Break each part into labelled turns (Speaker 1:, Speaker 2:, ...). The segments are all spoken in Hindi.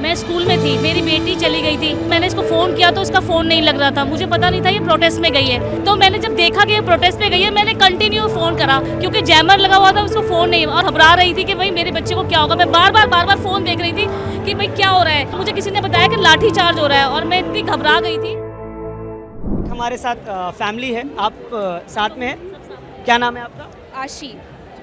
Speaker 1: मैं स्कूल में थी, मेरी बेटी चली गई थी। मैंने इसको फ़ोन किया तो उसका फ़ोन नहीं लग रहा था। मुझे पता नहीं था ये प्रोटेस्ट में गई है। तो मैंने जब देखा कि ये प्रोटेस्ट में गई है, मैंने कंटिन्यू फ़ोन करा क्योंकि जैमर लगा हुआ था, उसको फ़ोन नहीं, और घबरा रही थी कि भाई मेरे बच्चे को क्या होगा। मैं बार बार फ़ोन देख रही थी कि भाई क्या हो रहा है। मुझे किसी ने बताया कि लाठी चार्ज हो रहा है और मैं इतनी घबरा गई थी।
Speaker 2: हमारे साथ फैमिली है, आप साथ में हैं। क्या नाम है आपका?
Speaker 3: आशी।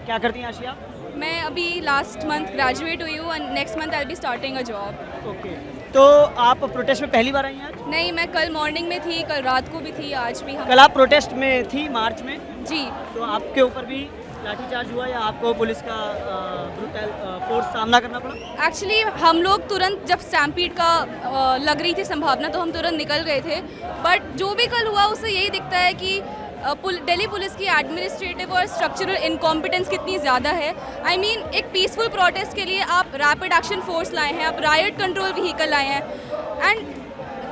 Speaker 2: क्या करती हैं आशी आप?
Speaker 3: मैं अभी लास्ट मंथ ग्रेजुएट हुई हूँ and next month I be starting a job.
Speaker 2: Okay, तो आप प्रोटेस्ट में पहली बार आई हैं आज?
Speaker 3: नहीं, मैं कल मॉर्निंग में थी, कल रात को भी थी, आज भी हम।
Speaker 2: कल आप प्रोटेस्ट में थी मार्च में,
Speaker 3: जी।
Speaker 2: तो आपके ऊपर भी लाठीचार्ज हुआ या आपको पुलिस का ब्रूटल फोर्स सामना करना पड़ा?
Speaker 3: एक्चुअली हम लोग तुरंत जब स्टैम्पीड का लग रही थी संभावना तो हम तुरंत निकल गए थे, बट जो भी कल हुआ उससे यही दिखता है कि दिल्ली पुलिस की एडमिनिस्ट्रेटिव और स्ट्रक्चरल इनकॉम्पिटेंस कितनी ज़्यादा है। आई मीन एक पीसफुल प्रोटेस्ट के लिए आप रैपिड एक्शन फोर्स लाए हैं, आप रायट कंट्रोल व्हीकल लाए हैं, and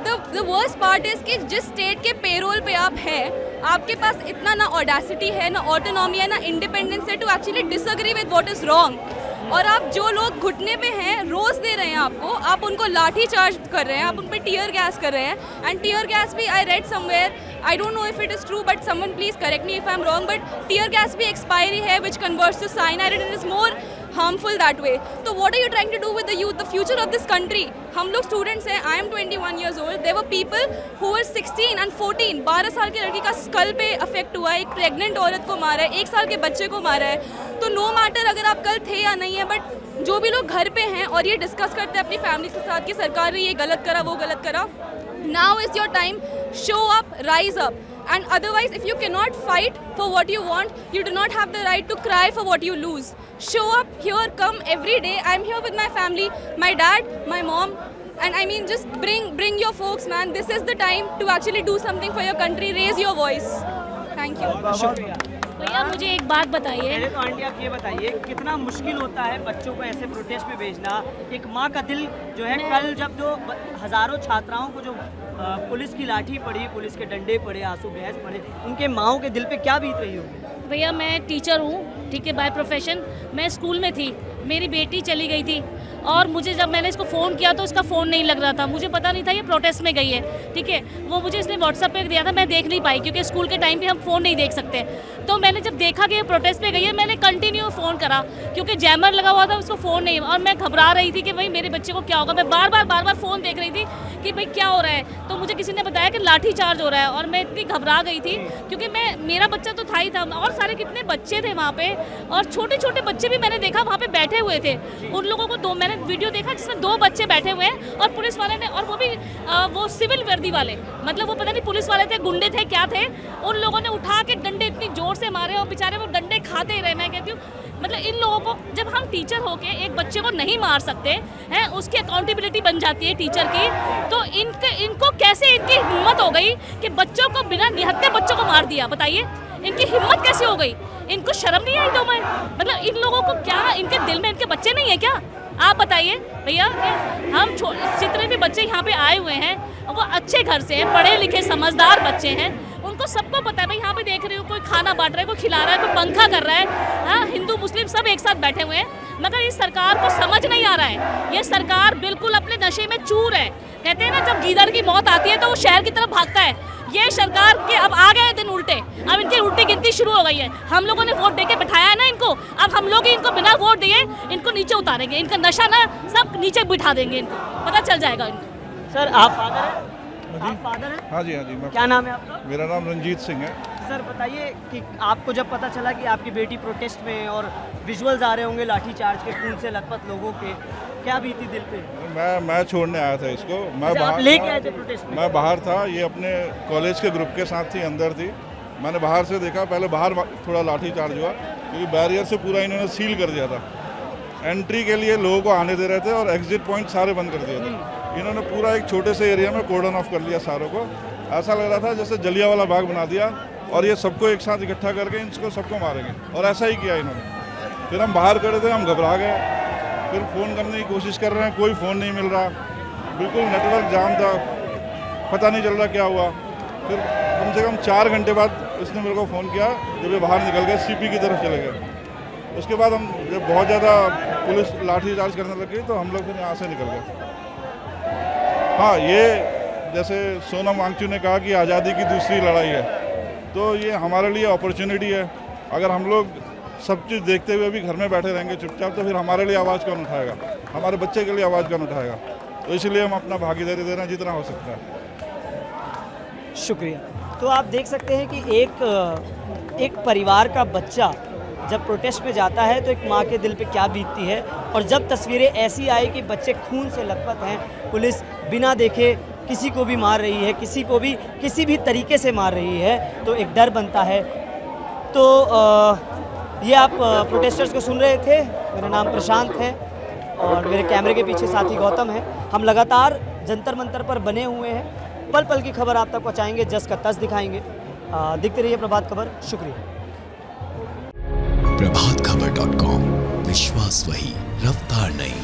Speaker 3: the worst part is कि जिस स्टेट के पेरोल पे आप हैं, आपके पास इतना ना ऑडेसिटी है, ना ऑटोनॉमी है, ना इंडिपेंडेंस है to actually disagree with what is wrong. और आप जो लोग घुटने पे हैं, रोज़ दे रहे हैं आपको, आप उनको लाठी चार्ज कर रहे हैं, आप उन पर टीयर गैस कर रहे हैं। एंड टीयर गैस भी I read somewhere, I don't know if it is true, but someone please correct me if I am wrong, but tear gas भी एक्सपायरी है which converts to cyanide and it is more harmful that way. So what are you trying to do with the youth, the future of this country? हम लोग स्टूडेंट्स हैं, I am 21 years old. There were people who were 16 and 14, 12 साल की लड़की का स्कल पे अफेक्ट हुआ है, एक प्रेग्नेंट औरत को मारा है, 1 साल के बच्चे को मारा है। तो नो मैटर अगर आप कल थे या नहीं है, बट जो भी लोग घर पे हैं और ये डिस्कस करते हैं अपनी फैमिली के साथ कि सरकार ने ये गलत करा, वो गलत करा, now is your time, show up, rise up. And otherwise, if you cannot fight for what you want, you do not have the right to cry for what you lose. Show up here, come every day. I'm here with my family, my dad, my mom, and I mean just bring your folks, man. This is the time to actually do something for your country. Raise your voice. Thank you.
Speaker 2: शुक्रिया।
Speaker 1: भैया मुझे एक बात बताइए।
Speaker 2: पहले तो आंटी आप ये बताइए कितना मुश्किल होता है बच्चों को ऐसे प्रोटेस्ट में भेजना। एक माँ का दिल जो है, कल जब जो हज़ारों छात्राओं को जो पुलिस की लाठी पड़ी, पुलिस के डंडे पड़े, आंसू गैस पड़े, उनके माँओं के दिल पे क्या बीत रही होगी?
Speaker 1: भैया मैं टीचर हूँ, ठीक है, बाय प्रोफेशन। मैं स्कूल में थी, मेरी बेटी चली गई थी और मुझे जब मैंने इसको फ़ोन किया तो उसका फ़ोन नहीं लग रहा था। मुझे पता नहीं था ये प्रोटेस्ट में गई है, ठीक है। वो मुझे इसने व्हाट्सएप पे दिया था, मैं देख नहीं पाई क्योंकि स्कूल के टाइम पे हम फ़ोन नहीं देख सकते। तो मैंने जब देखा कि ये प्रोटेस्ट में गई है, मैंने कंटिन्यू फ़ोन करा क्योंकि जैमर लगा हुआ था, उसको फ़ोन नहीं, और मैं घबरा रही थी कि भाई मेरे बच्चे को क्या होगा। मैं बार बार फ़ोन देख रही थी कि भाई क्या हो रहा है। तो मुझे किसी ने बताया कि लाठी चार्ज हो रहा है और मैं इतनी घबरा गई थी क्योंकि मेरा बच्चा तो था ही था, और सारे कितने बच्चे थे वहाँ पे, और छोटे छोटे बच्चे भी मैंने देखा वहाँ पे बैठे हुए थे। उन लोगों को मैंने वीडियो देखा जिसमें 2 बच्चे बैठे हुए हैं और पुलिस वाले ने, और वो भी वो सिविल वर्दी वाले, मतलब वो पता नहीं पुलिस वाले थे, गुंडे थे, क्या थे, उन लोगों ने उठा के डंडे इतनी जोर से मारे और बेचारे वो डंडे खाते ही रहे। मैं कहती हूँ मतलब इन लोगों को, जब हम टीचर होके एक बच्चे को नहीं मार सकते हैं, उसकी अकाउंटेबिलिटी बन जाती है टीचर की, तो इनको कैसे इनकी हिम्मत हो गई कि बच्चों को, बिना निहत्थे बच्चों को मार दिया? बताइए इनकी हिम्मत कैसे हो गई? इनको शर्म नहीं आई? तो मैं मतलब इन लोगों को क्या, इनके दिल में इनके बच्चे नहीं है क्या? आप बताइए भैया। हम जितने भी बच्चे यहाँ पे आए हुए हैं वो अच्छे घर से हैं, पढ़े लिखे समझदार बच्चे हैं, उनको सबको पता है भाई। यहाँ पे देख रही हूँ कोई खाना बांट रहा है, कोई खिला रहा है, कोई पंखा कर रहा है, हाँ, हिंदू मुस्लिम सब एक साथ बैठे हुए हैं, मगर इस सरकार को समझ नहीं आ रहा है। ये सरकार बिल्कुल अपने नशे में चूर है। कहते हैं ना जब गीदड़ की मौत आती है तो वो शहर की तरफ भागता है। ये सरकार के अब आ गए दिन उल्टे, अब इनकी उल्टी गिनती शुरू हो गई है। हम लोगों ने वोट देके बिठाया है ना इनको, अब हम लोग ही इनको बिना वोट दिए इनको नीचे उतारेंगे, इनका नशा ना सब नीचे बिठा देंगे, इनको पता चल जाएगा इनको।
Speaker 2: सर आप फादर हैं? आप फादर हैं?
Speaker 4: हाँ जी, हाँ जी।
Speaker 2: क्या नाम है आपका?
Speaker 4: मेरा नाम रंजीत सिंह है।
Speaker 2: सर बताइए कि आपको जब पता चला कि आपकी बेटी प्रोटेस्ट में, और विजुअल्स आ रहे होंगे लाठी चार्ज के, खून से लथपथ लोगों के, क्या बीती दिल पे?
Speaker 4: मैं छोड़ने आया था इसको। मैं
Speaker 2: अच्छा, आप लेके आए थे प्रोटेस्ट में?
Speaker 4: मैं बाहर था, ये अपने कॉलेज के ग्रुप के साथ थी, अंदर थी। मैंने बाहर से देखा, पहले बाहर थोड़ा लाठी चार्ज हुआ क्योंकि बैरियर से पूरा इन्होंने सील कर दिया था। एंट्री के लिए लोगों को आने दे रहे थे और एग्जिट पॉइंट सारे बंद कर दिए थे। इन्होंने पूरा एक छोटे से एरिया में कोर्डन ऑफ कर लिया सारों को। ऐसा लग रहा था जैसे जलियांवाला बाग बना दिया और ये सबको एक साथ इकट्ठा करके इनको सबको मारेंगे, और ऐसा ही किया इन्होंने। फिर हम बाहर खड़े थे, हम घबरा गए, फिर फ़ोन करने की कोशिश कर रहे हैं, कोई फ़ोन नहीं मिल रहा, बिल्कुल नेटवर्क जाम था, पता नहीं चल रहा क्या हुआ। फिर कम से कम 4 घंटे बाद इसने मेरे को फ़ोन किया, जब ये बाहर निकल गए, सीपी की तरफ चले गए। उसके बाद हम जब बहुत ज़्यादा पुलिस लाठी चार्ज करने लग गई तो हम लोग फिर यहाँ से निकल गए। हाँ, ये जैसे सोनम वांगचुक ने कहा कि आज़ादी की दूसरी लड़ाई है, तो ये हमारे लिए अपॉर्चुनिटी है। अगर हम लोग सब चीज़ देखते हुए भी घर में बैठे रहेंगे चुपचाप, तो फिर हमारे लिए आवाज़ कौन उठाएगा, हमारे बच्चे के लिए आवाज़ कौन उठाएगा। तो इसलिए हम अपना भागीदारी दे रहे हैं जितना हो सकता है।
Speaker 2: शुक्रिया। तो आप देख सकते हैं कि एक परिवार का बच्चा जब प्रोटेस्ट में जाता है तो एक माँ के दिल पे क्या बीतती है, और जब तस्वीरें ऐसी आई कि बच्चे खून से लथपथ हैं, पुलिस बिना देखे किसी को भी मार रही है, किसी को भी किसी भी तरीके से मार रही है, तो एक डर बनता है। तो ये आप प्रोटेस्टर्स को सुन रहे थे। मेरा नाम प्रशांत है और मेरे कैमरे के पीछे साथी गौतम है। हम लगातार जंतर मंतर पर बने हुए हैं, पल पल की खबर आप तक पहुँचाएँगे, जस का तस दिखाएँगे। देखते रहिए प्रभात खबर। शुक्रिया।
Speaker 5: प्रभातखबर.com, विश्वास वही, रफ्तार नहीं।